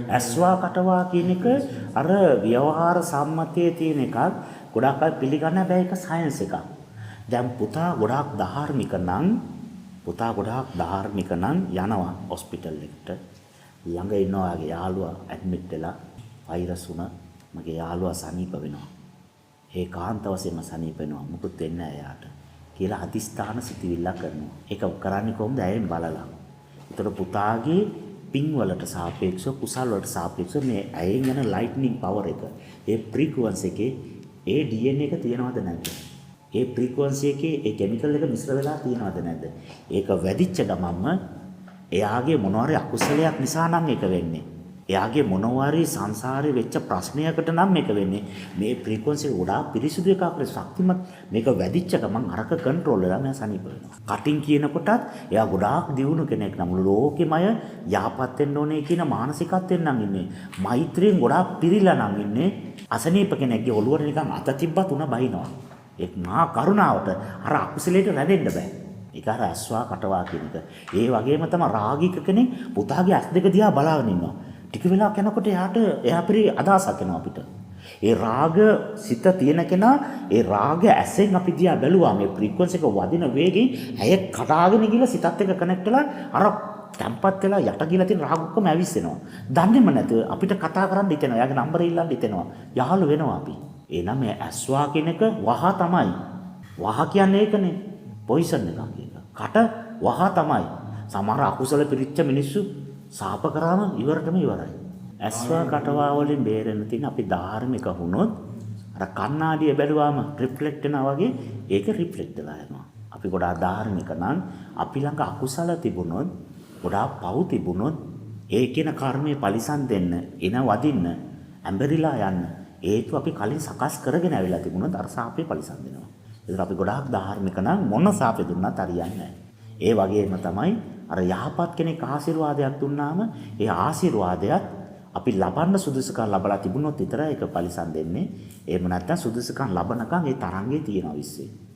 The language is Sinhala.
ඇස්වා කටවා කියන එක අර ව්‍යවහාර සම්මතයේ තියෙන එකක්. ගොඩක් අය පිළිගන්න බෑ ඒක සයන්ස් එකක්. දැන් පුතා ගොඩාක් ධාර්මික නම් යනවා හොස්පිටල් එකට. ළඟ ඉන්නවා යාගේ යාළුවා ඇඩ්මිට් වෙලා වෛරස් වුණා. මගේ යාළුවා සනීප වෙනවා. ඒකාන්ත වශයෙන්ම සනීප වෙනවා. මුකුත් වෙන්නේ නැහැ එයාට. කියලා අදිස්ථාන සිතිවිල්ල කරනවා. ඒක කරන්නේ කොහොමද? ඇයෙන් බලලා. ඒතර පුතාගේ පින් වලට සාපේක්ෂව කුසල් වලට සාපේක්ෂව මේ ඇයෙන් යන ලයිට්නින් පවර් එක ඒ ෆ්‍රීකවන්සි එකේ ඒ DNA එක තියනවද නැද්ද? ඒ ෆ්‍රීකවන්සි එකේ ඒ කිමිකල් එක මිශ්‍ර වෙලා තියනවද නැද්ද? ඒක වැඩිච්ච ගමන්ම එයාගේ මොනවාරි අකුසලයක් නිසා නම් ඒක වෙන්නේ. එයාගේ මොනවාරි සංසාරේ වෙච්ච ප්‍රශ්නයකට නම් මේක වෙන්නේ. මේ ෆ්‍රීකවන්සි එක ගොඩාක් පිරිසිදු එකක් ශක්තිමත්. මේක වැඩිච්ච ගමන් අරක කන්ට්‍රෝල් වෙලා මම සනීප වෙනවා. කටින් කියනකොටත් එයා ගොඩාක් දියුණු කෙනෙක් නම් ලෝකෙමය යහපත් වෙන්න ඕනේ කියන මානසිකත්වයෙන් නම් ඉන්නේ. මෛත්‍රියෙන් ගොඩාක් පිරීලා නම් ඉන්නේ. අසනීප කෙනෙක්ගේ ඔළුවට නිකන් අත තිබ්බත් උන බහිනවා. ඒ මහා කරුණාවට අර අකුසලයට රැඳෙන්න බෑ. ඒක අර ඇස්වා කටවා කියන එක. ඒ වගේම තමයි රාගික කෙනෙක් පුතාගේ ඇස් දෙක දිහා බලාගෙන ඉන්නවා. ටික වෙලාවක් යනකොට එයා පරි අදහසක් එනවා අපිට. ඒ රාග සිත තියෙන කෙනා ඒ රාග ඇසෙන් අපි දිහා බැලුවා මේ ෆ්‍රීකවන්සි එක වදින වේගෙන් ඇය කඩාගෙන ගිහලා සිතත් එක්ක කනෙක්ට් වෙලා අර තැම්පත් වෙලා යට ගිහලා තියෙන රාග ඔක්කොම ඇවිස්සෙනවා. දන්නේම නැතුව අපිට කතා කරන්න හිතෙනවා. එයාගේ නම්බර ඉල්ලන්න හිතෙනවා. යහළු වෙනවා අපි. එහෙනම් මේ ඇස්වා කියන එක වහ තමයි. වහ කියන්නේ ඒකනේ. පොයිසන් එකක් ඒක. කට වහ තමයි. සමහර අකුසල පිරිච්ච මිනිස්සු සාප කරාම ඉවරටම ඉවරයි. ඇස්වා කටවා වලින් බේරෙන්න තියෙන අපි ධාර්මික වුණොත් අර කණ්ණාඩිය බැලුවාම රිෆ්ලෙක්ට් වෙනවා වගේ ඒක රිෆ්ලෙක්ට් වෙලා යනවා. අපි ගොඩාක් ධාර්මික නම් අපි ළඟ අකුසල තිබුණොත් ගොඩාක් පව් තිබුණොත් ඒ කියන කර්මයේ පරිසම් දෙන්න, එන වදින්න, ඇඹරිලා යන්න ඒතු අපි කලින් සකස් කරගෙන ආවිලා තිබුණොත් අර සාපේ පරිසම් දෙනවා. ඒතර අපි ගොඩාක් ධාර්මික නම් මොන සාපේ දුන්නත් හරියන්නේ නැහැ. ඒ වගේම තමයි අර යහපත් කෙනෙක් ආශිර්වාදයක් දුන්නාම ඒ ආශිර්වාදයත් අපි ලබන්න සුදුසුකම් ලබලා තිබුණොත් විතරයි ඒක පරිසම් දෙන්නේ. එහෙම නැත්නම් සුදුසුකම් ලබනකම් ඒ තරංගේ තියෙනවා විශ්සේ.